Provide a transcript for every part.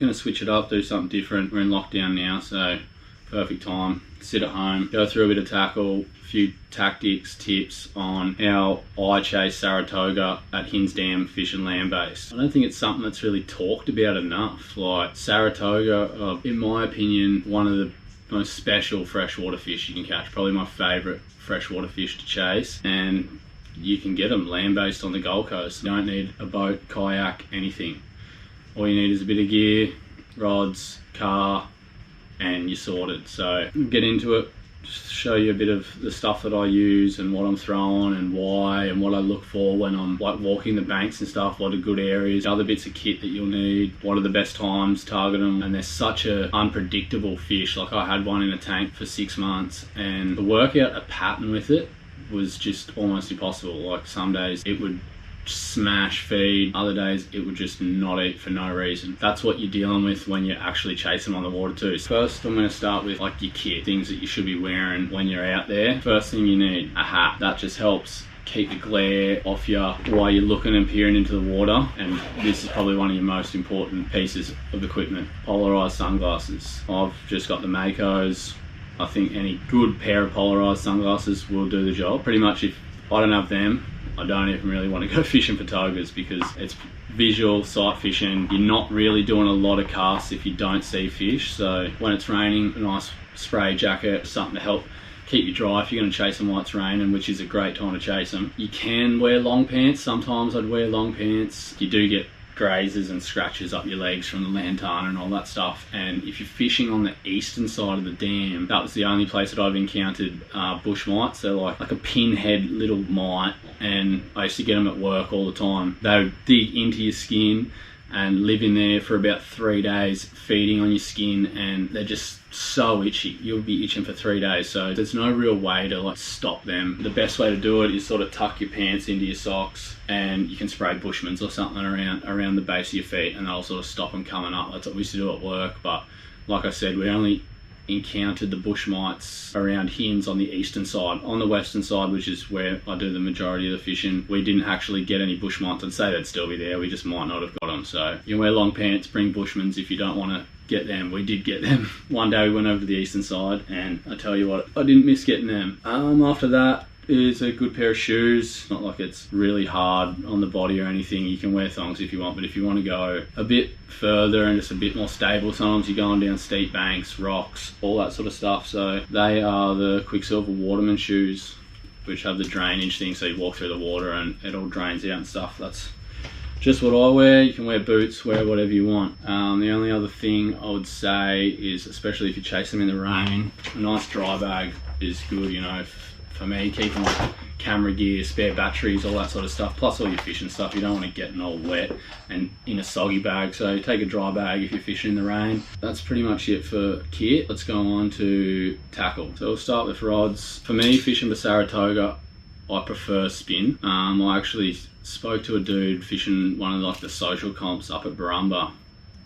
Gonna switch it up, do something different. We're in lockdown now, so perfect time. Sit at home, go through a bit of tackle, a few tactics, tips on how I chase Saratoga at Hinze Dam fishing land-based. I don't think it's something that's really talked about enough. Like Saratoga, in my opinion, one of the most special freshwater fish you can catch. Probably my favourite freshwater fish to chase, and you can get them land-based on the Gold Coast. You don't need a boat, kayak, anything. All you need is a bit of gear, rods, car, and you're sorted. So get into it, just show you a bit of the stuff that I use and what I'm throwing and why and what I look for when I'm like walking the banks and stuff, what are good areas, other bits of kit that you'll need, what are the best times, target them. And they're such a unpredictable fish. Like I had one in a tank for 6 months, and to work out a pattern with it was just almost impossible. Like some days it would smash feed, other days it would just not eat for no reason. That's what you're dealing with when you're actually chasing on the water too. So first I'm going to start with like your kit, things that you should be wearing when you're out there. First thing you need, a hat. That just helps keep the glare off you while you're looking and peering into the water, and this is probably one of your most important pieces of equipment. Polarized sunglasses. I've just got the Makos. I think any good pair of polarized sunglasses will do the job. Pretty much if I don't have them, I don't even really want to go fishing for togas, because it's visual sight fishing. You're not really doing a lot of casts if you don't see fish. So when it's raining, a nice spray jacket, something to help keep you dry if you're going to chase them while it's raining, which is a great time to chase them. You can wear long pants. Sometimes I'd wear long pants. You do get grazes and scratches up your legs from the lantana and all that stuff. And if you're fishing on the eastern side of the dam, that was the only place that I've encountered bush mites. They're like a pinhead little mite, and I used to get them at work all the time. They would dig into your skin and live in there for about 3 days, feeding on your skin, and they're just so itchy. You'll be itching for 3 days, so there's no real way to like stop them. The best way to do it is sort of tuck your pants into your socks, and you can spray Bushman's or something around the base of your feet, and that'll sort of stop them coming up. That's what we used to do at work, but like I said, we only encountered the bush mites around Hinze on the eastern side. On the western side, which is where I do the majority of the fishing, we didn't actually get any bush mites. I'd say they'd still be there, we just might not have got them. So you can wear long pants, bring Bushman's if you don't want to get them. We did get them. One day we went over to the eastern side, and I tell you what, I didn't miss getting them. After that is a good pair of shoes. Not like it's really hard on the body or anything. You can wear thongs if you want, but if you want to go a bit further and just a bit more stable, sometimes you're going down steep banks, rocks, all that sort of stuff. So they are the Quicksilver Waterman shoes, which have the drainage thing, so you walk through the water and it all drains out and stuff. That's just what I wear. You can wear boots, wear whatever you want. The only other thing I would say is, especially if you chase them in the rain, a nice dry bag is good, you know. For me, keeping like camera gear, spare batteries, all that sort of stuff, plus all your fishing stuff. You don't want to get all wet and in a soggy bag, so take a dry bag if you're fishing in the rain. That's pretty much it for kit. Let's go on to tackle. So we'll start with rods. For me, fishing for Saratoga, I prefer spin. I actually spoke to a dude fishing one of like the social comps up at Barumba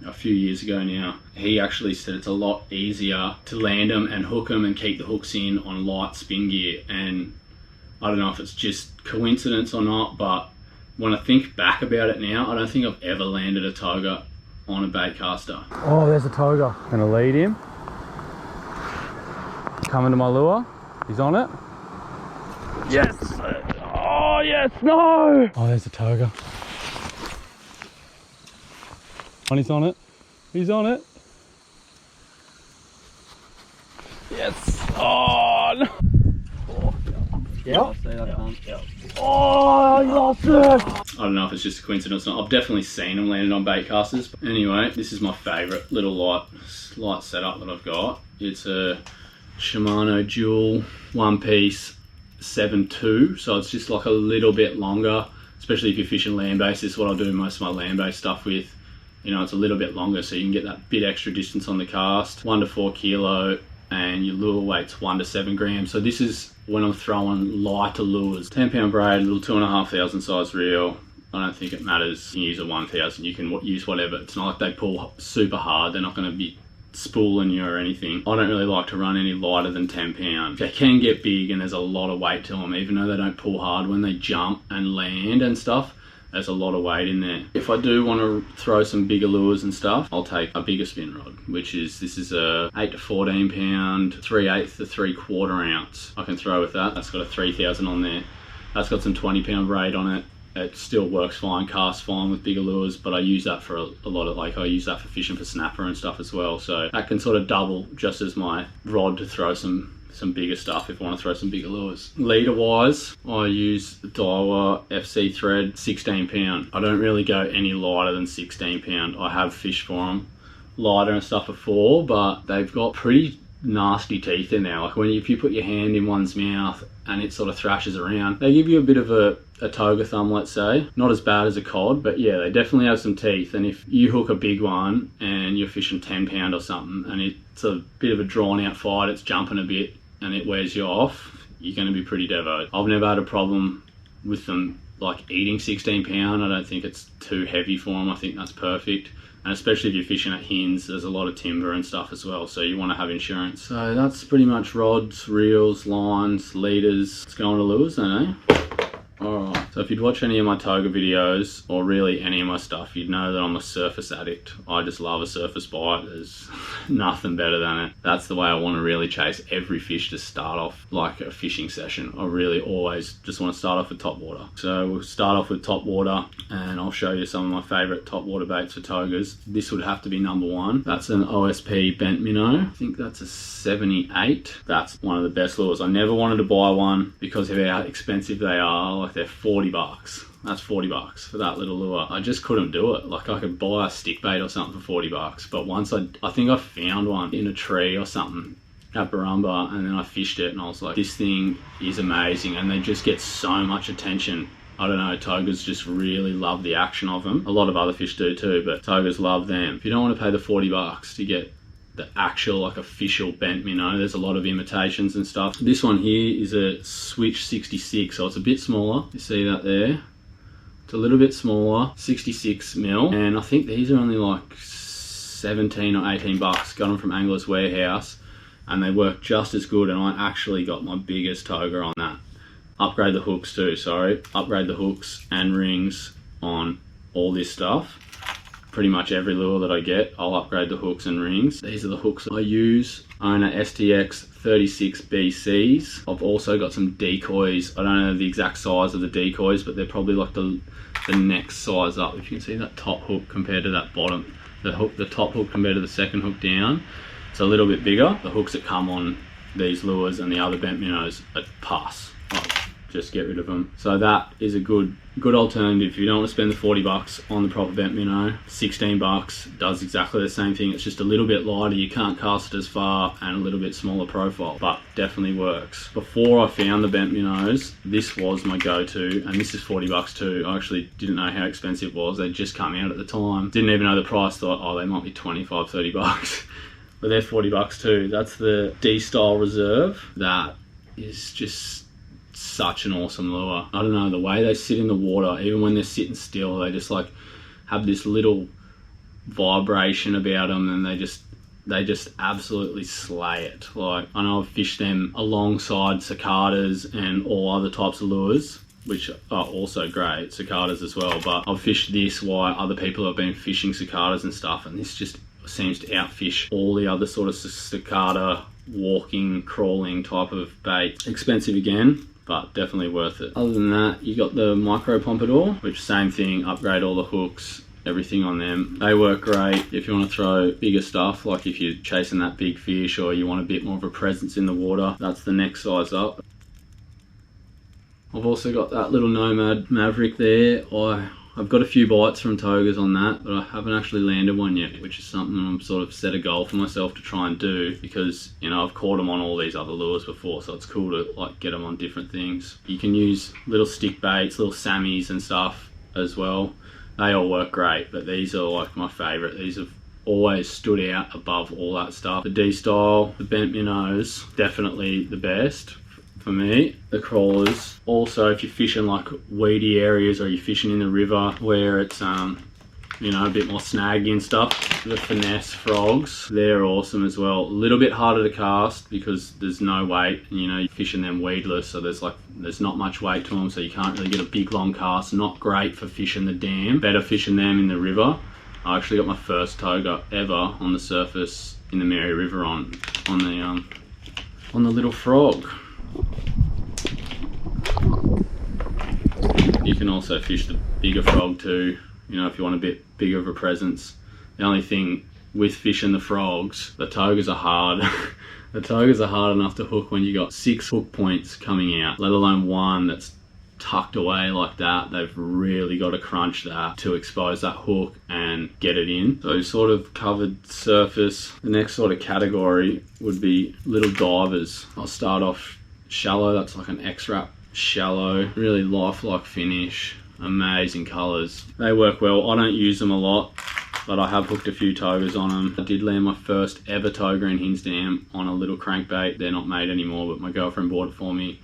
a few years ago now. He actually said it's a lot easier to land them and hook them and keep the hooks in on light spin gear. And I don't know if it's just coincidence or not, but when I think back about it now, I don't think I've ever landed a toga on a bait caster. Oh, there's a toga. Gonna lead him. Coming to my lure. He's on it. Yes! Oh yes, no! Oh, there's a toga. And he's on it. He's on it. Yes. Oh no. Oh, yeah. Yep. Oh, you lost it. I don't know if it's just a coincidence or not. I've definitely seen them landed on bait casters. But anyway, this is my favourite little light setup that I've got. It's a Shimano dual one piece 7.2, so it's just like a little bit longer, especially if you're fishing land-based. This is what I do most of my land-based stuff with. You know, it's a little bit longer, so you can get that bit extra distance on the cast. 1 to 4 kilo, and your lure weight's 1 to 7 grams. So this is when I'm throwing lighter lures. 10-pound braid, little 2,500 size reel. I don't think it matters. You can use a 1,000. You can use whatever. It's not like they pull super hard. They're not going to be spooling you or anything. I don't really like to run any lighter than 10 pounds. They can get big and there's a lot of weight to them, even though they don't pull hard. When they jump and land and stuff, there's a lot of weight in there. If I do want to throw some bigger lures and stuff, I'll take a bigger spin rod, which is, this is a 8 to 14 pound, 3/8 to 3/4 ounce. I can throw with that. That's got a 3000 on there. That's got some 20 pound braid on it. It still works fine, casts fine with bigger lures, but I use that for a lot of, like, I use that for fishing for snapper and stuff as well. So that can sort of double just as my rod to throw some bigger stuff if I want to throw some bigger lures. Leader wise, I use the Daiwa FC thread 16 pound. I don't really go any lighter than 16 pound. I have fished for them lighter and stuff before, but they've got pretty nasty teeth in there. Like if you put your hand in one's mouth and it sort of thrashes around, they give you a bit of a toga thumb, let's say. Not as bad as a cod, but yeah, they definitely have some teeth. And if you hook a big one and you're fishing 10 pound or something and it's a bit of a drawn out fight, it's jumping a bit and it wears you off, you're going to be pretty devo. I've never had a problem with them like eating 16 pound. I don't think it's too heavy for them. I think that's perfect. And especially if you're fishing at Hinze, there's a lot of timber and stuff as well, so you want to have insurance. So that's pretty much rods, reels, lines, leaders. Let's go on to lures then, eh? Alright, so if you'd watch any of my toga videos, or really any of my stuff, you'd know that I'm a surface addict. I just love a surface bite. There's nothing better than it. That's the way I want to really chase every fish to start off like a fishing session. I really always just want to start off with top water. So we'll start off with top water, and I'll show you some of my favourite top water baits for togas. This would have to be number one. That's an OSP bent minnow. I think that's a 78. That's one of the best lures. I never wanted to buy one because of how expensive they are. Like, they're 40 bucks. That's 40 bucks for that little lure. I just couldn't do it. Like, I could buy a stick bait or something for 40 bucks, but once I think I found one in a tree or something at Barumba, and then I fished it and I was like, this thing is amazing. And they just get so much attention. I don't know, togas just really love the action of them. A lot of other fish do too, but togas love them. If you don't want to pay the 40 bucks to get the actual, like, official bent minnow, there's a lot of imitations and stuff. This one here is a Switch 66, so it's a bit smaller. You see that there? It's a little bit smaller, 66 mil, and I think these are only like 17 or 18 bucks. Got them from Angler's Warehouse, and they work just as good, and I actually got my biggest toga on that. Upgrade the hooks too, sorry. Upgrade the hooks and rings on all this stuff. Pretty much every lure that I get, I'll upgrade the hooks and rings. These are the hooks I use. I own a STX 36BCs. I've also got some decoys. I don't know the exact size of the decoys, but they're probably like the next size up. If you can see that top hook compared to that bottom, the top hook compared to the second hook down, it's a little bit bigger. The hooks that come on these lures and the other bent minnows are pass. Just get rid of them. So that is a good alternative. If you don't want to spend the 40 bucks on the proper bent minnow, 16 bucks does exactly the same thing. It's just a little bit lighter, you can't cast it as far, and a little bit smaller profile, but definitely works. Before I found the bent minnows, this was my go-to, and this is 40 bucks too. I actually didn't know how expensive it was. They'd just come out at the time. Didn't even know the price, thought, oh, they might be 25, 30 bucks. But they're 40 bucks too. That's the D-Style Reserve. That is just such an awesome lure. I don't know, the way they sit in the water, even when they're sitting still, they just like have this little vibration about them, and they just absolutely slay it. Like, I know I've fished them alongside cicadas and all other types of lures, which are also great, cicadas as well, but I've fished this while other people have been fishing cicadas and stuff, and this just seems to outfish all the other sort of cicada walking, crawling type of bait. Expensive again, but definitely worth it. Other than that, you got the micro Pompadour, which same thing, upgrade all the hooks, everything on them. They work great if you want to throw bigger stuff, like if you're chasing that big fish or you want a bit more of a presence in the water. That's the next size up. I've also got that little Nomad Maverick there. I've got a few bites from togas on that, but I haven't actually landed one yet, which is something I'm sort of set a goal for myself to try and do, because, you know, I've caught them on all these other lures before, so it's cool to like get them on different things. You can use little stick baits, little Sammies and stuff as well. They all work great, but these are like my favourite. These have always stood out above all that stuff. The D-Style, the bent minnows, definitely the best for me. The crawlers, also if you're fishing like weedy areas or you're fishing in the river where it's you know, a bit more snaggy and stuff. The Finesse Frogs, they're awesome as well. A little bit harder to cast because there's no weight, and you know, you're fishing them weedless, so there's not much weight to them, so you can't really get a big long cast. Not great for fishing the dam, better fishing them in the river. I actually got my first toga ever on the surface in the Mary River on the little frog. You can also fish the bigger frog too, you know, if you want a bit bigger of a presence. The only thing with fishing the frogs, the togas are hard. The togas are hard enough to hook when you got 6 hook points coming out, let alone one that's tucked away like that. They've really got to crunch that to expose that hook and get it in. So sort of covered surface. The next sort of category would be little divers. I'll start off shallow. That's like an X-Wrap shallow, really lifelike finish, amazing colors. They work well. I don't use them a lot, but I have hooked a few togas on them. I did land my first ever toga in Hinze Dam on a little crankbait. They're not made anymore, but my girlfriend bought it for me,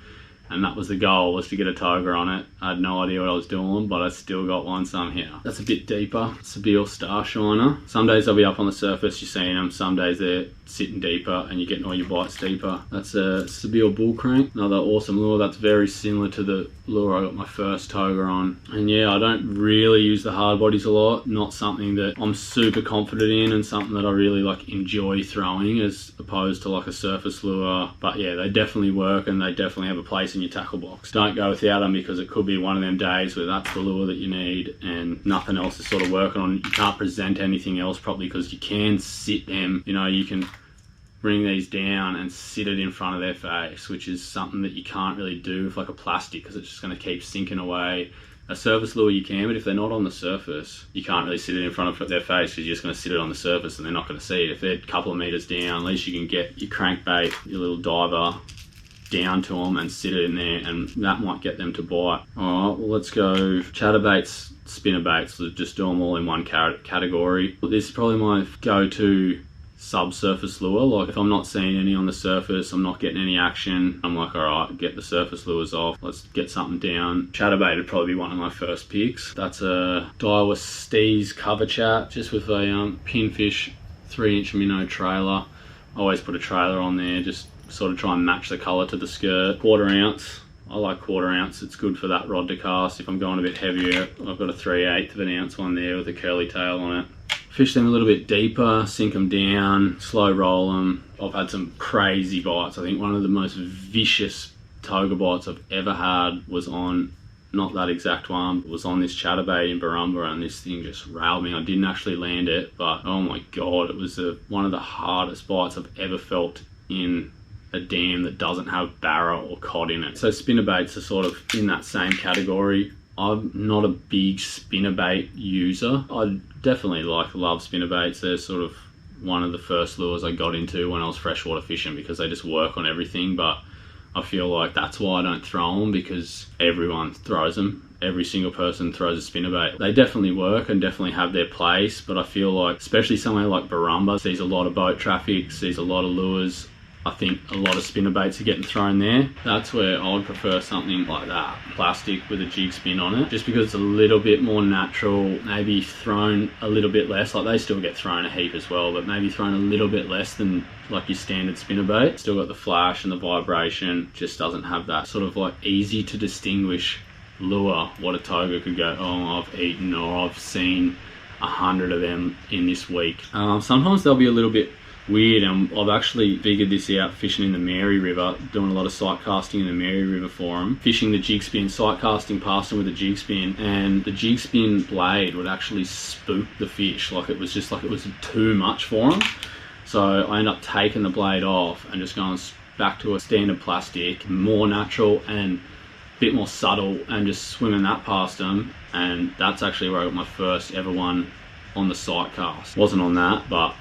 and that was the goal, was to get a toga on it. I had no idea what I was doing, but I still got one somehow. That's a bit deeper. Sabile Star Shiner. Some days they'll be up on the surface, you're seeing them. Some days they're sitting deeper and you're getting all your bites deeper. That's a Sabile Bull Crank, another awesome lure. That's very similar to the lure I got my first toga on. And yeah, I don't really use the hard bodies a lot. Not something that I'm super confident in, and something that I really like enjoy throwing as opposed to like a surface lure. But yeah, they definitely work, and they definitely have a place in your tackle box. Don't go without them, because it could be one of them days where that's the lure that you need and nothing else is sort of working on. You can't present anything else properly because you can sit them, you know, you can bring these down and sit it in front of their face, which is something that you can't really do with like a plastic, because it's just going to keep sinking away. A surface lure you can, but if they're not on the surface, you can't really sit it in front of their face, because you're just going to sit it on the surface and they're not going to see it. If they're a couple of meters down, at least you can get your crankbait, your little diver, down to them and sit it in there, and that might get them to bite. Alright, well, let's go chatterbaits, spinnerbaits. So just do them all in one category. This is probably my go-to subsurface lure. Like if I'm not seeing any on the surface, I'm not getting any action, I'm like, alright, get the surface lures off, let's get something down. Chatterbait would probably be one of my first picks. That's a Daiwa Steez cover chat, just with a pinfish 3-inch minnow trailer. I always put a trailer on there, just sort of try and match the colour to the skirt. 1/4 ounce. I like 1/4 ounce. It's good for that rod to cast. If I'm going a bit heavier, I've got a 3/8 of an ounce one there with a curly tail on it. Fish them a little bit deeper, sink them down, slow roll them. I've had some crazy bites. I think one of the most vicious toga bites I've ever had was on, not that exact one, it was on this chatterbait in Barumba, and this thing just railed me. I didn't actually land it, but oh my god, it was one of the hardest bites I've ever felt in a dam that doesn't have barra or cod in it. So spinnerbaits are sort of in that same category. I'm not a big spinnerbait user. I definitely love spinnerbaits. They're sort of one of the first lures I got into when I was freshwater fishing, because they just work on everything. But I feel like that's why I don't throw them, because everyone throws them. Every single person throws a spinnerbait. They definitely work and definitely have their place, but I feel like, especially somewhere like Barumba, sees a lot of boat traffic, sees a lot of lures. I think a lot of spinnerbaits are getting thrown there. That's where I would prefer something like that, plastic with a jig spin on it, just because it's a little bit more natural, maybe thrown a little bit less. Like they still get thrown a heap as well, but maybe thrown a little bit less than like your standard spinnerbait. Still got the flash and the vibration, just doesn't have that sort of like easy to distinguish lure. What a toga could go, oh, I've eaten, or I've seen 100 of them in this week. Sometimes they'll be a little bit weird, and I've actually figured this out fishing in the Mary River, doing a lot of sight casting in the Mary River for them, fishing the jig spin, sight casting past them with a jig spin, and the jig spin blade would actually spook the fish. Like it was too much for them. So I end up taking the blade off and just going back to a standard plastic, more natural and a bit more subtle, and just swimming that past them. And that's actually where I got my first ever one on the sight cast. Wasn't on that, but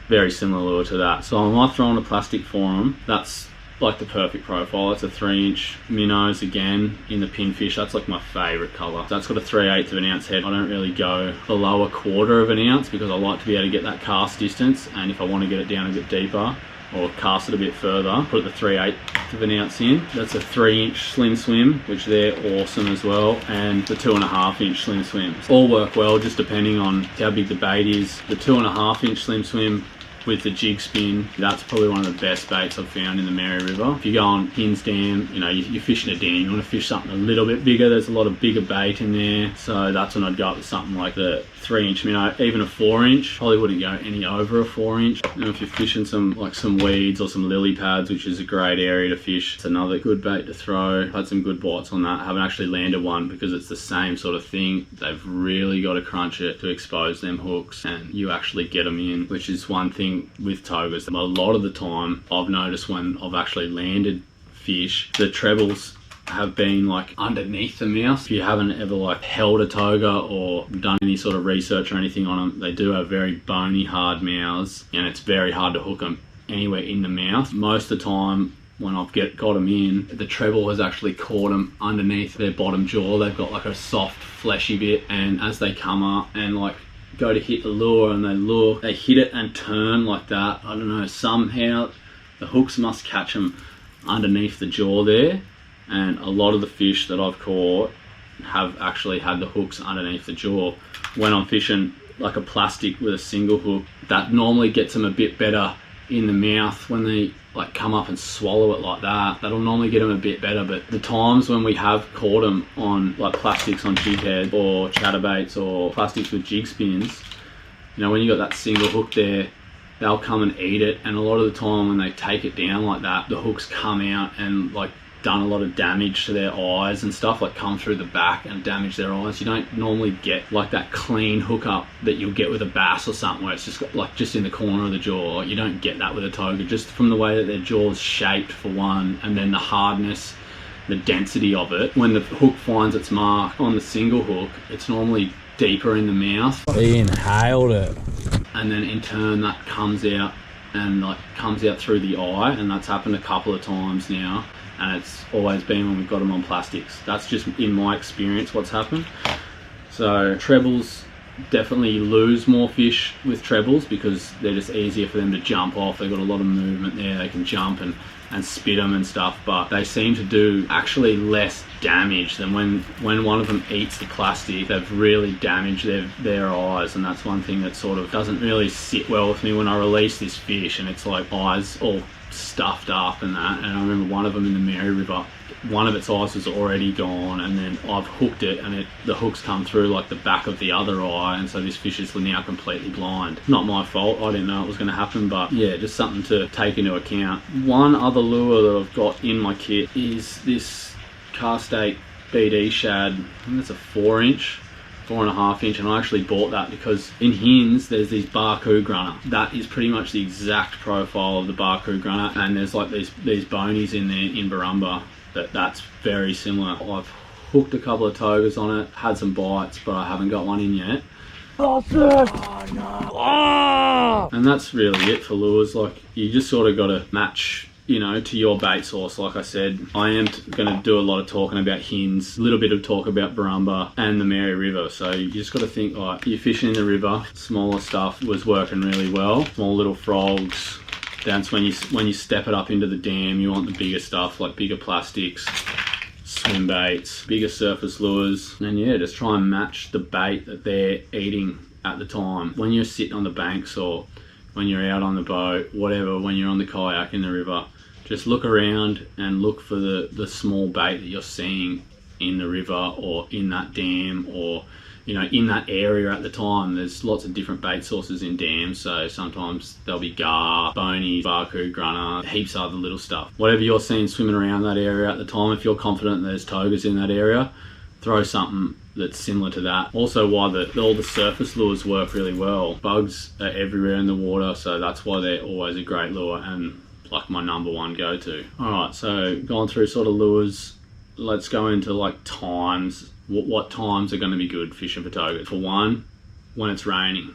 very similar lure to that. So I might throw on a plastic for them. That's like the perfect profile. It's a 3-inch minnows again in the pinfish. That's like my favourite colour. That's got a 3/8 of an ounce head. I don't really go below a 1/4 of an ounce because I like to be able to get that cast distance, and if I want to get it down a bit deeper or cast it a bit further, put the 3/8 of an ounce in. That's a 3-inch slim swim, which they're awesome as well, and the 2.5-inch slim swims all work well, just depending on how big the bait is. The 2.5-inch slim swim with the jig spin, that's probably one of the best baits I've found in the Mary River. If you go on Hinze Dam, you know, you're fishing a dam, you want to fish something a little bit bigger. There's a lot of bigger bait in there, so that's when I'd go up with something like the 3-inch minnow. Even a 4-inch, probably wouldn't go any over a 4-inch. You know, if you're fishing some weeds or some lily pads, which is a great area to fish, it's another good bait to throw. I've had some good bites on that. I haven't actually landed one because it's the same sort of thing. They've really got to crunch it to expose them hooks, and you actually get them in, which is one thing with togas. A lot of the time I've noticed when I've actually landed fish, the trebles have been like underneath the mouth. If you haven't ever like held a toga or done any sort of research or anything on them, they do have very bony, hard mouths, and it's very hard to hook them anywhere in the mouth. Most of the time when I've got them in, the treble has actually caught them underneath their bottom jaw. They've got like a soft fleshy bit, and as they come up and like go to hit the lure and they hit it and turn like that, I don't know, somehow the hooks must catch them underneath the jaw there, and a lot of the fish that I've caught have actually had the hooks underneath the jaw. When I'm fishing like a plastic with a single hook, that normally gets them a bit better in the mouth. When they like come up and swallow it like that, that'll normally get them a bit better. But the times when we have caught them on like plastics on jig head or chatterbaits or plastics with jig spins, you know, when you got that single hook there, they'll come and eat it, and a lot of the time when they take it down like that, the hooks come out and like done a lot of damage to their eyes and stuff, like come through the back and damage their eyes. You don't normally get like that clean hook up that you'll get with a bass or something, where it's just got, like just in the corner of the jaw. You don't get that with a toga, just from the way that their jaw's shaped for one, and then the hardness, the density of it. When the hook finds its mark on the single hook, it's normally deeper in the mouth. He inhaled it, and then in turn that comes out and like comes out through the eye, and that's happened a couple of times now, and it's always been when we've got them on plastics. That's just in my experience what's happened. So trebles, definitely lose more fish with trebles because they're just easier for them to jump off. They've got a lot of movement there, they can jump and spit them and stuff, but they seem to do actually less damage than when one of them eats the plastic. They've really damaged their eyes, and that's one thing that sort of doesn't really sit well with me when I release this fish and it's like eyes all stuffed up and that. And I remember one of them in the Mary River, one of its eyes was already gone, and then I've hooked it and the hooks come through like the back of the other eye, and so this fish is now completely blind. Not my fault, I didn't know it was going to happen, but yeah, just something to take into account. One other lure that I've got in my kit is this cast 8 BD shad. I think it's a 4-inch, 4.5-inch, and I actually bought that because in Hinze there's these Barcoo grunner. That is pretty much the exact profile of the Barcoo grunner, and there's like these bonies in there in Barumba that's very similar. I've hooked a couple of togas on it, had some bites, but I haven't got one in yet. Oh no! Oh! And that's really it for lures. Like, you just sort of got to match, you know, to your bait source. Like I said, I am going to do a lot of talking about Hinze, a little bit of talk about Barumba and the Mary River. So you just got to think, like, you're fishing in the river, smaller stuff was working really well. Small little frogs. That's when you step it up into the dam, you want the bigger stuff, like bigger plastics, swim baits, bigger surface lures, and yeah, just try and match the bait that they're eating at the time. When you're sitting on the banks or when you're out on the boat, whatever, when you're on the kayak in the river, just look around and look for the small bait that you're seeing in the river or in that dam, or you know, in that area at the time. There's lots of different bait sources in dams, so sometimes there'll be gar, bony, Barcoo, grunner, heaps of other little stuff. Whatever you're seeing swimming around that area at the time, if you're confident there's togas in that area, throw something that's similar to that. Also, why all the surface lures work really well. Bugs are everywhere in the water, so that's why they're always a great lure and like my #1 go-to. Alright, so going through sort of lures, let's go into like times. What times are going to be good fishing for togas? For one, when it's raining.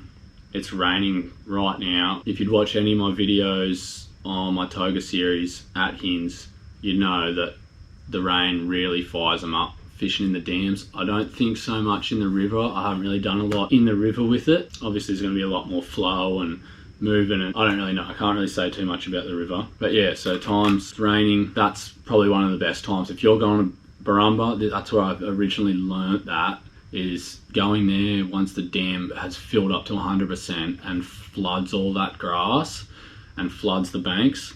It's raining right now. If you'd watch any of my videos on my Toga series at Hinze, you know that the rain really fires them up fishing in the dams. I don't think so much in the river. I haven't really done a lot in the river with it. Obviously there's going to be a lot more flow and moving, and I don't really know. I can't really say too much about the river. But yeah, so times raining, that's probably one of the best times. If you're going to Barumba, that's where I originally learnt that, is going there once the dam has filled up to 100% and floods all that grass and floods the banks.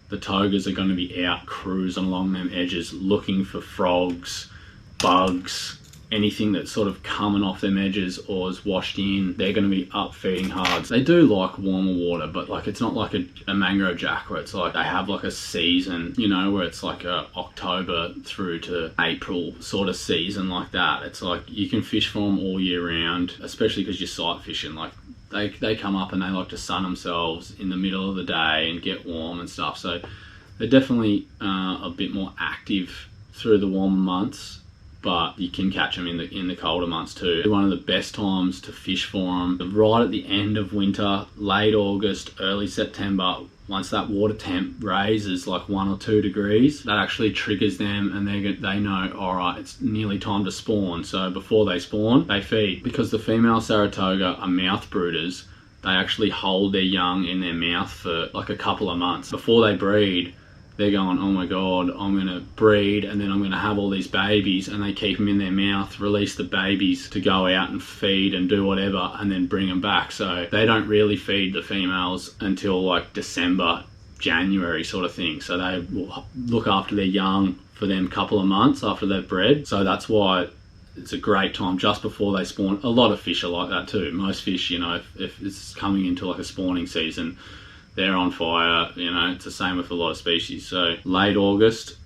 The togas are going to be out cruising along them edges looking for frogs, bugs, anything that's sort of coming off them edges or is washed in. They're going to be up feeding hard. They do like warmer water, but like it's not like a mangrove jack where it's like they have like a season, you know, where it's like a October through to April sort of season like that. It's like you can fish for them all year round, especially because you're sight fishing. Like they come up and they like to sun themselves in the middle of the day and get warm and stuff. So they're definitely a bit more active through the warmer months, but you can catch them in the colder months too. One of the best times to fish for them, right at the end of winter, late August, early September. Once that water temp raises like 1 or 2 degrees, that actually triggers them, and they know, all right, it's nearly time to spawn. So before they spawn, they feed. Because the female Saratoga are mouth brooders, they actually hold their young in their mouth for like a couple of months. Before they breed, they're going, oh my God, I'm going to breed and then I'm going to have all these babies, and they keep them in their mouth, release the babies to go out and feed and do whatever, and then bring them back. So they don't really feed the females until like December, January sort of thing. So they will look after their young for them couple of months after they've bred. So that's why it's a great time just before they spawn. A lot of fish are like that too. Most fish, you know, if it's coming into like a spawning season, they're on fire, you know. It's the same with a lot of species. So late August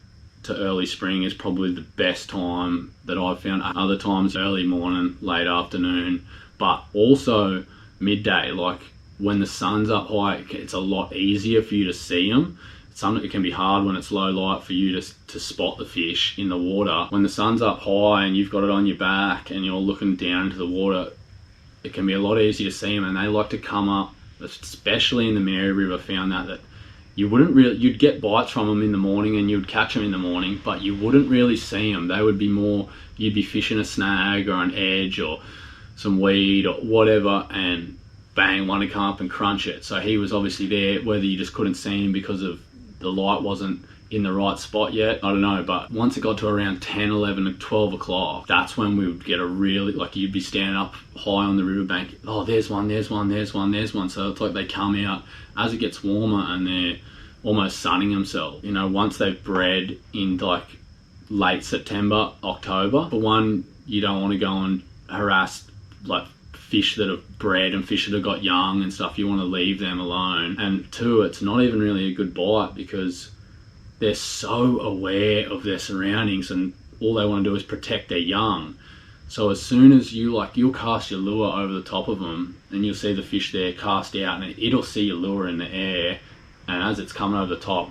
to early spring is probably the best time that I've found. Other times early morning, late afternoon, but also midday, like when the sun's up high, it's a lot easier for you to see them. It can be hard when it's low light for you to spot the fish in the water. When the sun's up high and you've got it on your back and you're looking down into the water, it can be a lot easier to see them, and they like to come up, especially in the Mary River. Found that you'd get bites from them in the morning and you'd catch them in the morning, but you wouldn't really see them. They would be more, you'd be fishing a snag or an edge or some weed or whatever, and bang, one would come up and crunch it. So he was obviously there, whether you just couldn't see him because of the light wasn't in the right spot yet, I don't know. But once it got to around 10, 11 and 12 o'clock, that's when we would get a really, like, you'd be standing up high on the riverbank, oh, there's one, there's one, there's one, there's one. So it's like they come out as it gets warmer and they're almost sunning themselves. You know, once they've bred in like late September, October, for one, you don't want to go and harass like fish that have bred and fish that have got young and stuff. You want to leave them alone. And two, it's not even really a good bite because they're so aware of their surroundings and all they want to do is protect their young. So as soon as you'll cast your lure over the top of them and you'll see the fish there cast out, and it'll see your lure in the air, and as it's coming over the top,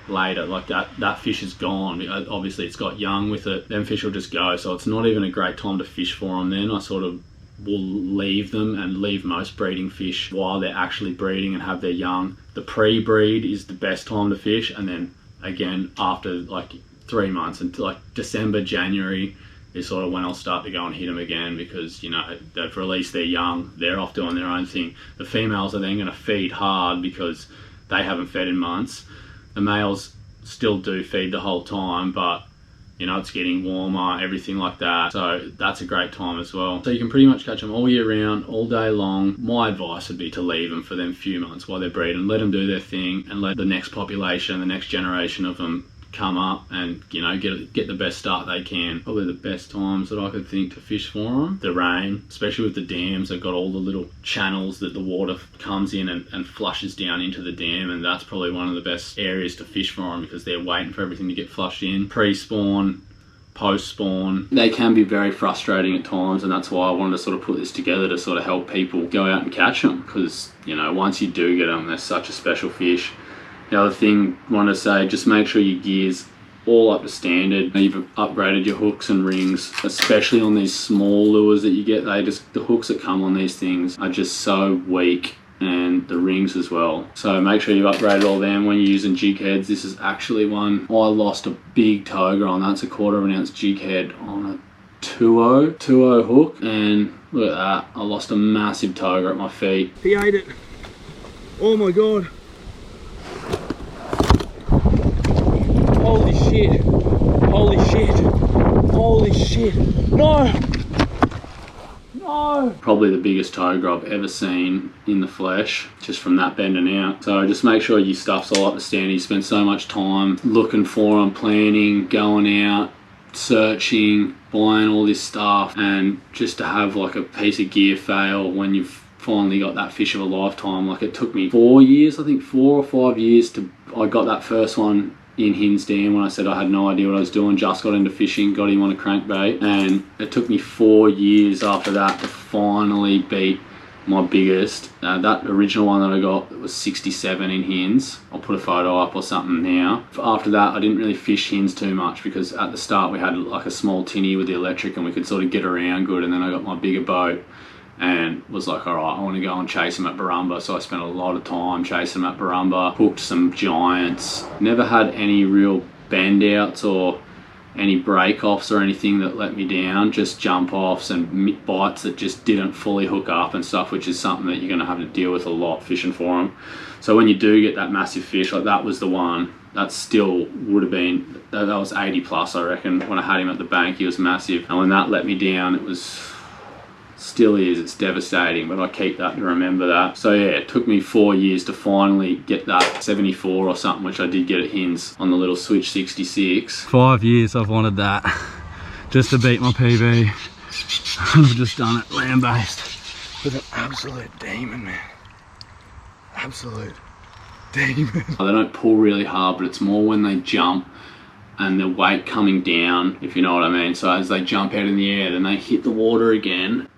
later, like that fish is gone. Obviously it's got young with it, then fish will just go. So it's not even a great time to fish for them. Then I sort of will leave them and leave most breeding fish while they're actually breeding and have their young. The pre-breed is the best time to fish, and then again after like 3 months until like December, January is sort of when I'll start to go and hit them again, because, you know, they've released their young, they're off doing their own thing. The females are then going to feed hard because they haven't fed in months. The males still do feed the whole time, but you know, it's getting warmer, everything like that. So that's a great time as well. So you can pretty much catch them all year round, all day long. My advice would be to leave them for them few months while they're breeding, let them do their thing, and let the next population, the next generation of them come up and, you know, get the best start they can. Probably the best times that I could think to fish for them. The rain, especially with the dams, they've got all the little channels that the water comes in and flushes down into the dam, and that's probably one of the best areas to fish for them because they're waiting for everything to get flushed in. Pre-spawn, post-spawn, they can be very frustrating at times, and that's why I wanted to sort of put this together to sort of help people go out and catch them, because, you know, once you do get them, they're such a special fish. The other thing I want to say, just make sure your gear's all up to standard. You've upgraded your hooks and rings, especially on these small lures that you get. The hooks that come on these things are just so weak and the rings as well. So make sure you've upgraded all them when you're using jig heads. This is actually one I lost a big toga on. That's a 1/4 ounce jig head on a 2.0 hook, and look at that, I lost a massive toga at my feet. He ate it. Oh my god. Holy shit. Holy shit. Holy shit. No. No. Probably the biggest toga I've ever seen in the flesh, just from that bending out. So just make sure your stuff's all up to standard. You spend so much time looking for them, planning, going out, searching, buying all this stuff, and just to have like a piece of gear fail when you've finally got that fish of a lifetime. Like it took me 4 years, I think 4 or 5 years I got that first one in Hinze Dam when I said I had no idea what I was doing, just got into fishing, got him on a crankbait, and it took me 4 years after that to finally beat my biggest. That original one that I got was 67 in Hinze. I'll put a photo up or something now. After that I didn't really fish Hinze too much, because at the start we had like a small tinny with the electric and we could sort of get around good, and then I got my bigger boat and was like, alright, I want to go and chase them at Barumba. So I spent a lot of time chasing them at Barumba, hooked some giants, never had any real bend outs or any break offs or anything that let me down, just jump offs and bites that just didn't fully hook up and stuff, which is something that you're going to have to deal with a lot fishing for them. So when you do get that massive fish, like that was the one, that still would have been, that was 80 plus I reckon. When I had him at the bank he was massive, and when that let me down it was, still is, it's devastating, but I keep that to remember that. So yeah, it took me 4 years to finally get that 74 or something, which I did get at Hinze on the little Switch 66. 5 years I've wanted that, just to beat my PB. I've just done it land-based with an absolute demon, man. Absolute demon. They don't pull really hard, but it's more when they jump and the weight coming down, if you know what I mean. So as they jump out in the air, then they hit the water again,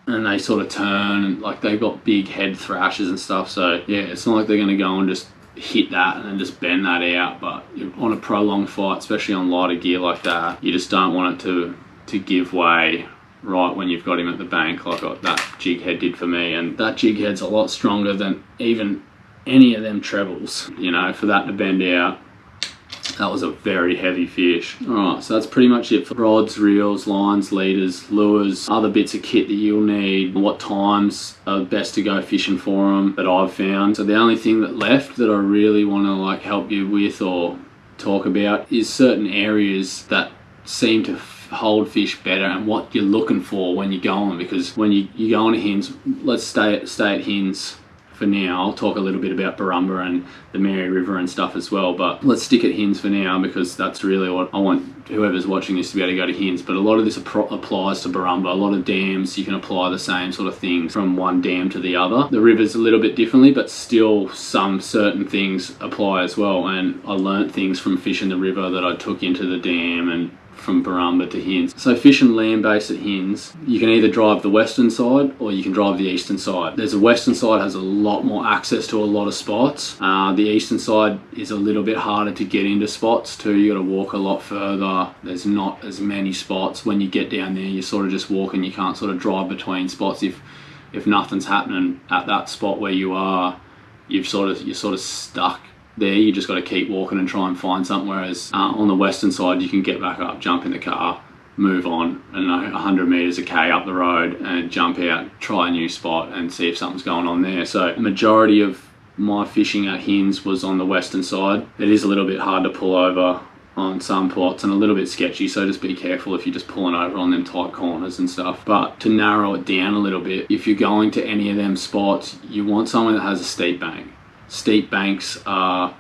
and they sort of turn, and like they've got big head thrashes and stuff. So yeah, it's not like they're going to go and just hit that and then just bend that out. But on a prolonged fight, especially on lighter gear like that, you just don't want it to give way right when you've got him at the bank, like that jig head did for me. And that jig head's a lot stronger than even any of them trebles, you know, for that to bend out. That was a very heavy fish. Alright, so that's pretty much it for rods, reels, lines, leaders, lures, other bits of kit that you'll need, what times are best to go fishing for them that I've found. So the only thing that left that I really want to like help you with or talk about is certain areas that seem to hold fish better and what you're looking for when you're going. Because when you go on a Hinze, let's stay at Hinze for now. I'll talk a little bit about Barumba and the Mary River and stuff as well, but let's stick at Hinze for now, because that's really what I want whoever's watching this to be able to go to Hinze. But a lot of this applies to Barumba. A lot of dams you can apply the same sort of things from one dam to the other. The river's a little bit differently, but still some certain things apply as well. And I learnt things from fishing the river that I took into the dam and from Barumba to Hinze. So fishing land-based at Hinze, you can either drive the western side or you can drive the eastern side. There's a western side has a lot more access to a lot of spots. The eastern side is a little bit harder to get into spots too. You got to walk a lot further. There's not as many spots. When you get down there, you sort of just walk and you can't sort of drive between spots. If nothing's happening at that spot where you are, you're sort of stuck there. You just got to keep walking and try and find something. Whereas on the western side, you can get back up, jump in the car, move on, and 100 meters a K up the road and jump out, try a new spot and see if something's going on there. So majority of my fishing at Hinze was on the western side. It is a little bit hard to pull over on some plots and a little bit sketchy, so just be careful if you're just pulling over on them tight corners and stuff. But to narrow it down a little bit, if you're going to any of them spots, you want someone that has a steep bank. Steep banks are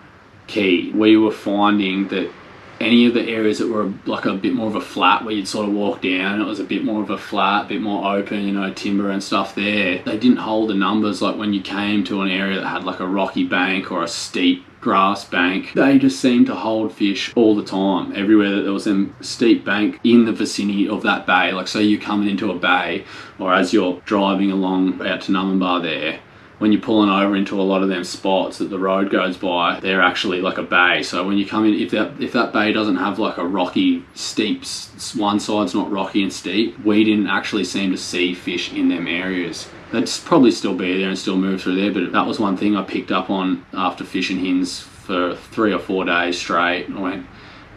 key. We were finding that any of the areas that were like a bit more of a flat, where you'd sort of walk down, it was a bit more of a flat, a bit more open, you know, timber and stuff there, they didn't hold the numbers. Like when you came to an area that had like a rocky bank or a steep grass bank, they just seemed to hold fish all the time. Everywhere that there was a steep bank in the vicinity of that bay, like say you're coming into a bay, or as you're driving along out to Numbinbar there, when you're pulling over into a lot of them spots that the road goes by, they're actually like a bay. So when you come in, if that bay doesn't have like a rocky, steep, one side's not rocky and steep, we didn't actually seem to see fish in them areas. They'd probably still be there and still move through there, but that was one thing I picked up on after fishing Hinze for 3 or 4 days straight. I went,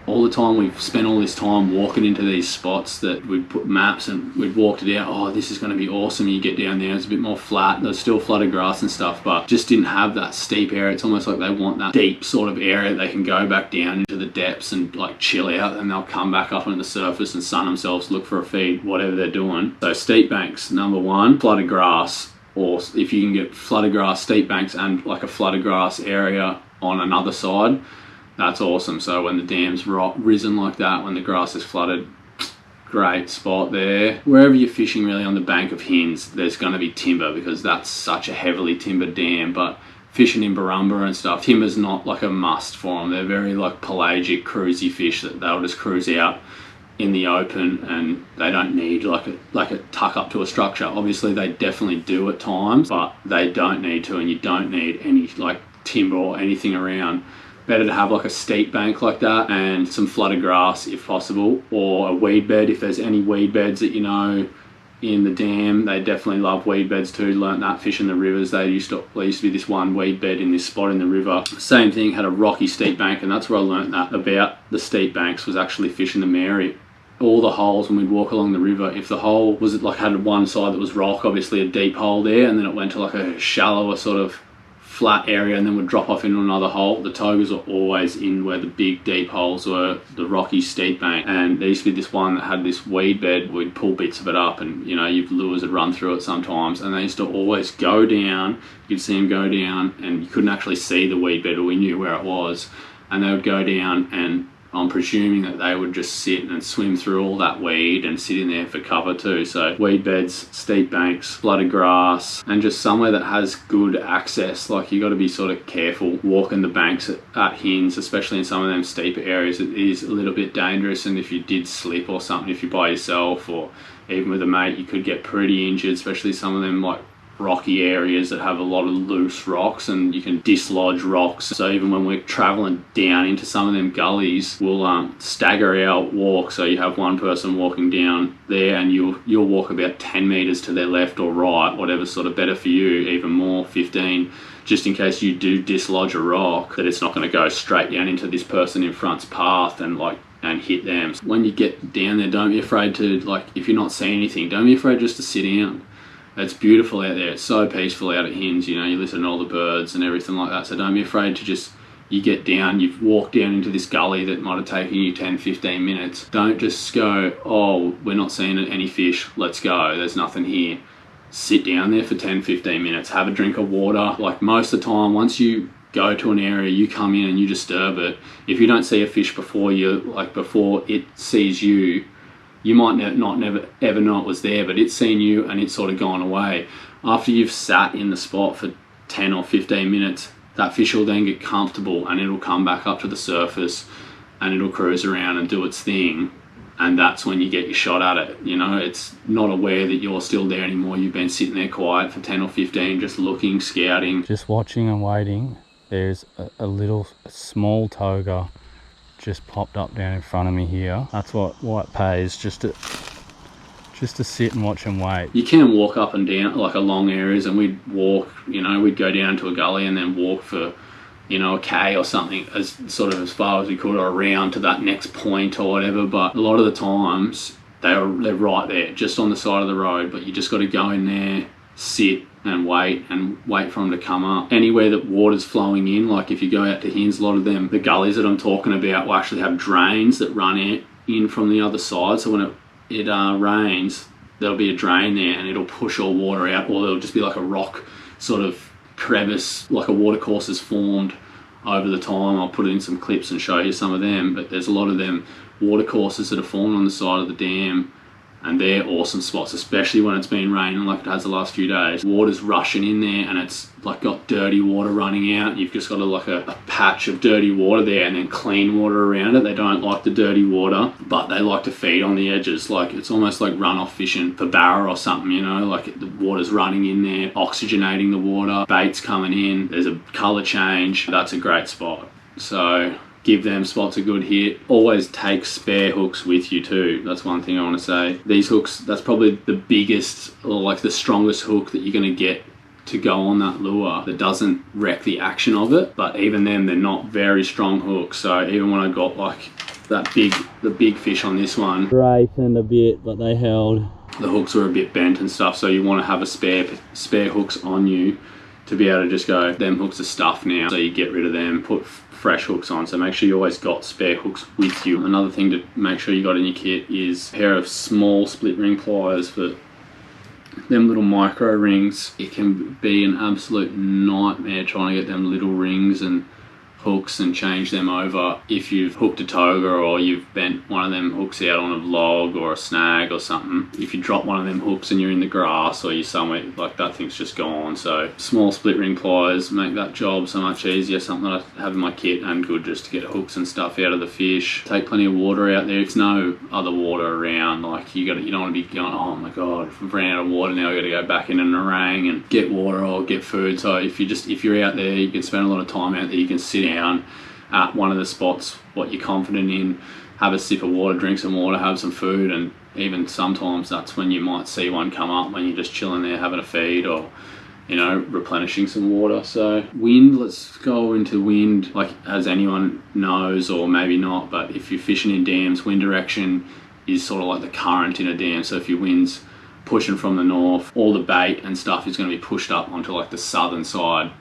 all the time we've spent all this time walking into these spots that we'd put maps and we'd walked it out, oh, this is going to be awesome. You get down there, it's a bit more flat, there's still flooded grass and stuff, but just didn't have that steep area. It's almost like they want that deep sort of area they can go back down into the depths and like chill out, and they'll come back up on the surface and sun themselves, look for a feed, whatever they're doing. So steep banks, number one, flooded grass, or if you can get flooded grass, steep banks and like a flooded grass area on another side, that's awesome. So when the dam's risen like that, when the grass is flooded, great spot there. Wherever you're fishing really on the bank of Hinze, there's going to be timber because that's such a heavily timbered dam. But fishing in Barumba and stuff, timber's not like a must for them. They're very like pelagic, cruisy fish that they'll just cruise out in the open, and they don't need like a tuck up to a structure. Obviously they definitely do at times, but they don't need to, and you don't need any like timber or anything around. Better to have like a steep bank like that and some flooded grass if possible, or a weed bed if there's any weed beds that you know in the dam. They definitely love weed beds too. Learnt that fishing the rivers. There used to be this one weed bed in this spot in the river. Same thing, had a rocky steep bank, and that's where I learnt that about the steep banks, was actually fishing the Mary. All the holes when we'd walk along the river, if the hole was like had one side that was rock, obviously a deep hole there, and then it went to like a shallower sort of flat area and then would drop off into another hole, the togas were always in where the big deep holes were, the rocky steep bank. And there used to be this one that had this weed bed. We'd pull bits of it up, and you know, your lures would run through it sometimes, and they used to always go down. You'd see them go down and you couldn't actually see the weed bed, but we knew where it was, and they would go down, and I'm presuming that they would just sit and swim through all that weed and sit in there for cover too. So weed beds, steep banks, flooded grass, and just somewhere that has good access. Like, you got to be sort of careful walking the banks at Hinze, especially in some of them steeper areas. It is a little bit dangerous, and if you did slip or something, if you're by yourself or even with a mate, you could get pretty injured, especially some of them like rocky areas that have a lot of loose rocks, and you can dislodge rocks. So even when we're traveling down into some of them gullies, we'll stagger our walk. So you have one person walking down there, and you'll walk about 10 meters to their left or right, whatever's sort of better for you, even more, 15, just in case you do dislodge a rock, that it's not going to go straight down into this person in front's path and hit them. When you get down there, don't be afraid to, like, if you're not seeing anything, don't be afraid just to sit down. It's beautiful out there. It's so peaceful out at Hinze. You know, you listen to all the birds and everything like that. So don't be afraid to just, you get down, you've walked down into this gully that might have taken you 10, 15 minutes. Don't just go, oh, we're not seeing any fish, let's go, there's nothing here. Sit down there for 10, 15 minutes, have a drink of water. Like, most of the time, once you go to an area, you come in and you disturb it. If you don't see a fish before it sees you, you might never ever know it was there, but it's seen you and it's sort of gone away. After you've sat in the spot for 10 or 15 minutes, that fish will then get comfortable and it'll come back up to the surface and it'll cruise around and do its thing. And that's when you get your shot at it. You know, it's not aware that you're still there anymore. You've been sitting there quiet for 10 or 15, just looking, scouting. Just watching and waiting. There's a small toga just popped up down in front of me here. That's why it pays, just to sit and watch and wait. You can walk up and down like along areas, and we'd walk, you know, we'd go down to a gully and then walk for, you know, a K or something, as far as we could, or around to that next point or whatever. But a lot of the times they're right there, just on the side of the road, but you just got to go in there, sit and wait for them to come up. Anywhere that water's flowing in, like if you go out to Hinze, a lot of them, the gullies that I'm talking about, will actually have drains that run in from the other side. So when it rains, there'll be a drain there and it'll push all water out, or there'll just be like a rock sort of crevice, like a water course is formed over the time. I'll put it in some clips and show you some of them, but there's a lot of them water courses that are formed on the side of the dam, And they're awesome spots, especially when it's been raining like it has the last few days. Water's rushing in there and it's like got dirty water running out. You've just got a patch of dirty water there and then clean water around it. They don't like the dirty water, but they like to feed on the edges. Like it's almost like runoff fishing for barra or something, you know, like the water's running in there, oxygenating the water, bait's coming in, there's a color change. That's a great spot. So give them spots a good hit. Always take spare hooks with you too. That's one thing I want to say. These hooks, that's probably the biggest or like the strongest hook that you're going to get to go on that lure that doesn't wreck the action of it. But even then, they're not very strong hooks. So even when I got like the big fish on this one, straightened a bit, but they held. The hooks were a bit bent and stuff. So you want to have a spare hooks on you to be able to just go, them hooks are stuffed now. So you get rid of them, put fresh hooks on. So make sure you always got spare hooks with you. Another thing to make sure you got in your kit is a pair of small split ring pliers for them little micro rings. It can be an absolute nightmare trying to get them little rings and hooks and change them over if you've hooked a toga or you've bent one of them hooks out on a log or a snag or something. If you drop one of them hooks and you're in the grass or you're somewhere, like that thing's just gone. So small split ring pliers make that job so much easier. Something that I have in my kit and good just to get hooks and stuff out of the fish. Take plenty of water out there. It's no other water around. Like you don't want to be going, oh my god, if we've ran out of water now, we've got to go back in an orang and get water or get food. So if you're out there, you can spend a lot of time out there. You can sit down at one of the spots what you're confident in, have a sip of water, drink some water, have some food, and even sometimes that's when you might see one come up when you're just chilling there having a feed or, you know, replenishing some water. So wind, let's go into wind. Like as anyone knows or maybe not, but if you're fishing in dams, wind direction is sort of like the current in a dam. So if your wind's pushing from the north, all the bait and stuff is going to be pushed up onto like the southern side,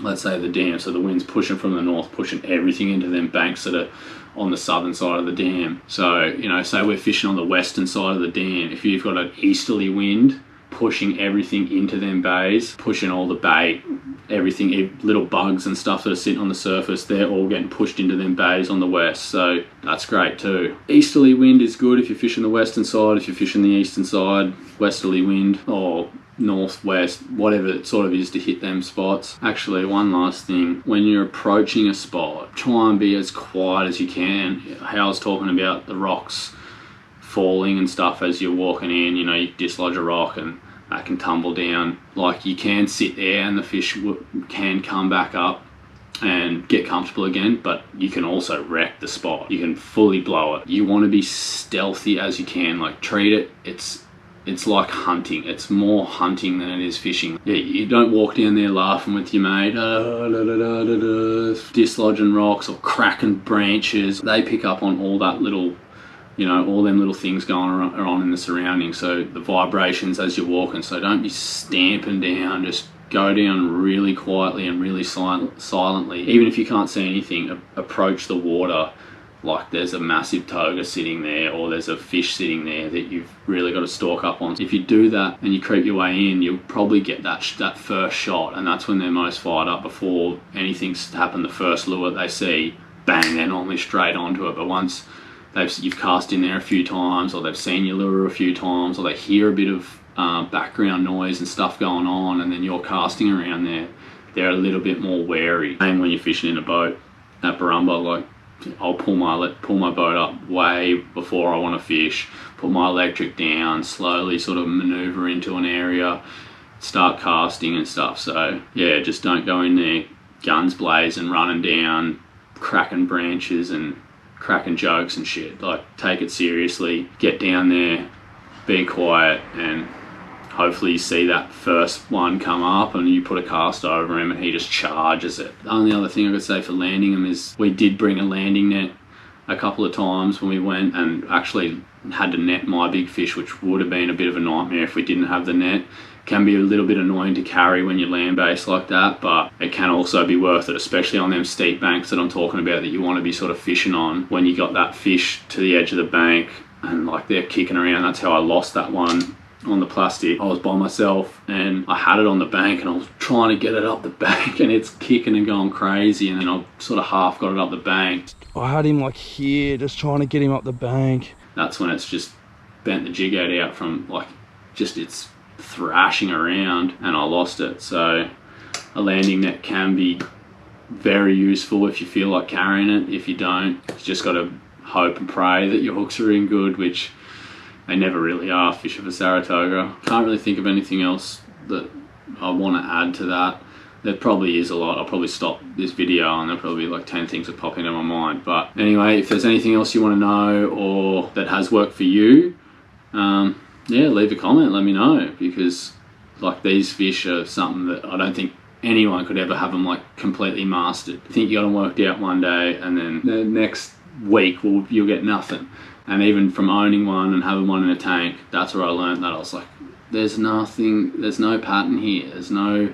let's say the dam. So the wind's pushing from the north, pushing everything into them banks that are on the southern side of the dam. So, you know, say we're fishing on the western side of the dam. If you've got an easterly wind pushing everything into them bays, pushing all the bait, everything, little bugs and stuff that are sitting on the surface, they're all getting pushed into them bays on the west. So that's great too. Easterly wind is good if you're fishing the western side. If you're fishing the eastern side, westerly wind or northwest, whatever it sort of is to hit them spots. Actually, one last thing, when you're approaching a spot, try and be as quiet as you can. How I was talking about the rocks falling and stuff as you're walking in, you know, you dislodge a rock and that can tumble down. Like you can sit there and the fish can come back up and get comfortable again, but you can also wreck the spot. You can fully blow it. You want to be stealthy as you can. Like treat it, it's like hunting. It's more hunting than it is fishing. Yeah, you don't walk down there laughing with your mate, dislodging rocks or cracking branches. They pick up on all that little, you know, all them little things going on in the surroundings. So the vibrations as you're walking. So don't be stamping down. Just go down really quietly and really silently. Even if you can't see anything, approach the water like there's a massive toga sitting there or there's a fish sitting there that you've really got to stalk up on. If you do that and you creep your way in, you'll probably get that first shot, and that's when they're most fired up. Before anything's happened, the first lure they see, bang, they're normally straight onto it. But once you've cast in there a few times, or they've seen your lure a few times, or they hear a bit of background noise and stuff going on, and then you're casting around there, they're a little bit more wary. Same when you're fishing in a boat at Barumba. Like I'll pull my boat up way before I want to fish, put my electric down, slowly sort of maneuver into an area, start casting and stuff. So yeah, just don't go in there guns blazing, running down, cracking branches and cracking jokes and shit. Like take it seriously, get down there, be quiet, and hopefully you see that first one come up and you put a cast over him and he just charges it. The only other thing I could say for landing him is we did bring a landing net a couple of times when we went, and actually had to net my big fish, which would have been a bit of a nightmare if we didn't have the net. Can be a little bit annoying to carry when you're land-based like that, but it can also be worth it, especially on them steep banks that I'm talking about that you want to be sort of fishing on. When you got that fish to the edge of the bank and like they're kicking around, that's how I lost that one on the plastic. I was by myself and I had it on the bank and I was trying to get it up the bank and it's kicking and going crazy, and then I sort of half got it up the bank. I had him like here, just trying to get him up the bank. That's when it's just bent the jig head out from like just its thrashing around, and I lost it. So a landing net can be very useful if you feel like carrying it. If you don't, you just got to hope and pray that your hooks are in good, which they never really are fishing for Saratoga. Can't really think of anything else that I want to add to that. There probably is a lot. I'll probably stop this video and there'll probably be like 10 things that pop into my mind. But anyway, if there's anything else you want to know or that has worked for you, yeah, leave a comment, let me know, because like these fish are something that I don't think anyone could ever have them like completely mastered. I think you got them worked out one day and then the next week you'll get nothing. And even from owning one and having one in a tank, that's where I learned that. I was like, there's nothing, there's no pattern here, there's no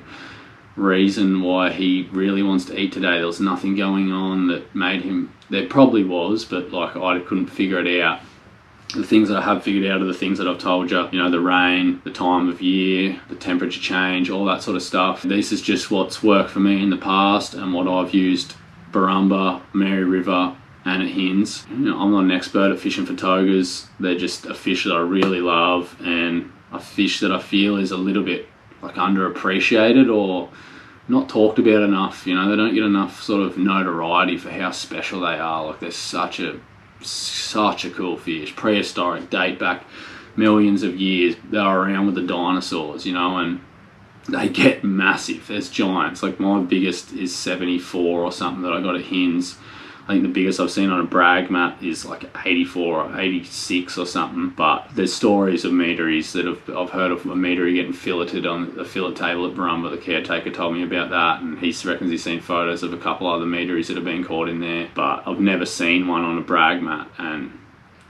reason why he really wants to eat today. There was nothing going on that made him, there probably was, but like I couldn't figure it out. The things that I have figured out are the things that I've told you, you know, the rain, the time of year, the temperature change, all that sort of stuff. This is just what's worked for me in the past and what I've used Barumba, Mary River and at Hinze. You know, I'm not an expert at fishing for togas. They're just a fish that I really love and a fish that I feel is a little bit like underappreciated or not talked about enough. You know, they don't get enough sort of notoriety for how special they are. Like they're such a cool fish, prehistoric, date back millions of years. They were around with the dinosaurs, you know, and they get massive. There's giants. Like my biggest is 74 or something that I got at Hinze. I think the biggest I've seen on a brag mat is like 84 or 86 or something. But there's stories of meteries that I've heard of a metery getting filleted on the fillet table at Barumba. The caretaker told me about that, and he reckons he's seen photos of a couple other meteries that have been caught in there. But I've never seen one on a brag mat, and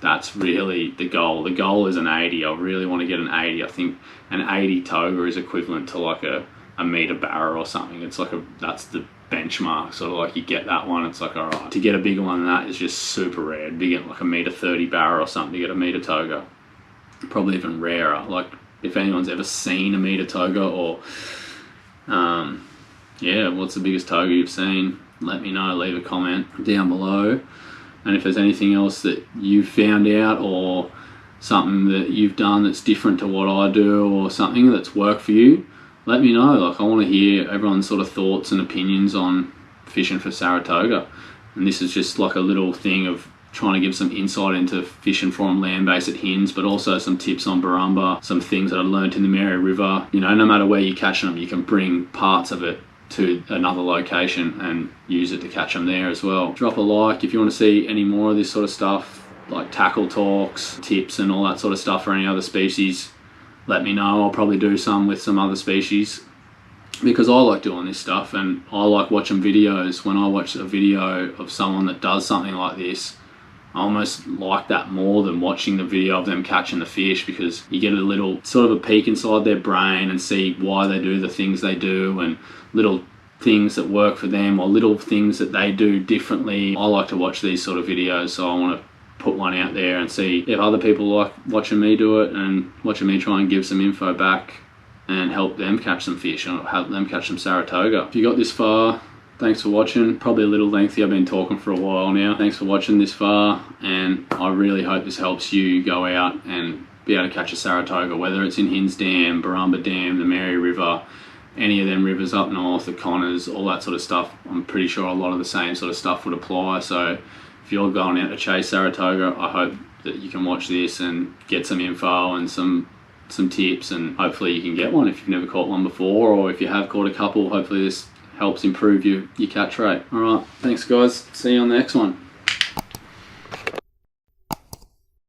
that's really the goal. The goal is an 80. I really want to get an 80. I think an 80 toga is equivalent to like a meter barra or something. It's like that's the benchmark, sort of like you get that one, it's like alright. To get a bigger one than that is just super rare. To get like a meter 30 barra or something, to get a meter toga, probably even rarer. Like if anyone's ever seen a meter toga or yeah, what's the biggest toga you've seen, let me know, leave a comment down below. And if there's anything else that you've found out or something that you've done that's different to what I do or something that's worked for you, let me know. Like I want to hear everyone's sort of thoughts and opinions on fishing for Saratoga. And this is just like a little thing of trying to give some insight into fishing from land-based at Hinze, but also some tips on Barumba, some things that I learned in the Mary River. You know, no matter where you're catching them, you can bring parts of it to another location and use it to catch them there as well. Drop a like if you want to see any more of this sort of stuff, like tackle talks, tips and all that sort of stuff for any other species. Let me know. I'll probably do some with some other species because I like doing this stuff and I like watching videos. When I watch a video of someone that does something like this, I almost like that more than watching the video of them catching the fish, because you get a little sort of a peek inside their brain and see why they do the things they do and little things that work for them or little things that they do differently. I like to watch these sort of videos, so I want to put one out there and see if other people like watching me do it and watching me try and give some info back and help them catch some fish and help them catch some Saratoga. If you got this far, thanks for watching. Probably a little lengthy, I've been talking for a while now. Thanks for watching this far, and I really hope this helps you go out and be able to catch a Saratoga, whether it's in Hinze Dam, Barumba Dam, the Mary River, any of them rivers up north, the Connors, all that sort of stuff. I'm pretty sure a lot of the same sort of stuff would apply. So if you're going out to chase Saratoga, I hope that you can watch this and get some info and some tips, and hopefully you can get one if you've never caught one before, or if you have caught a couple, hopefully this helps improve your catch rate. Alright, thanks guys, see you on the next one.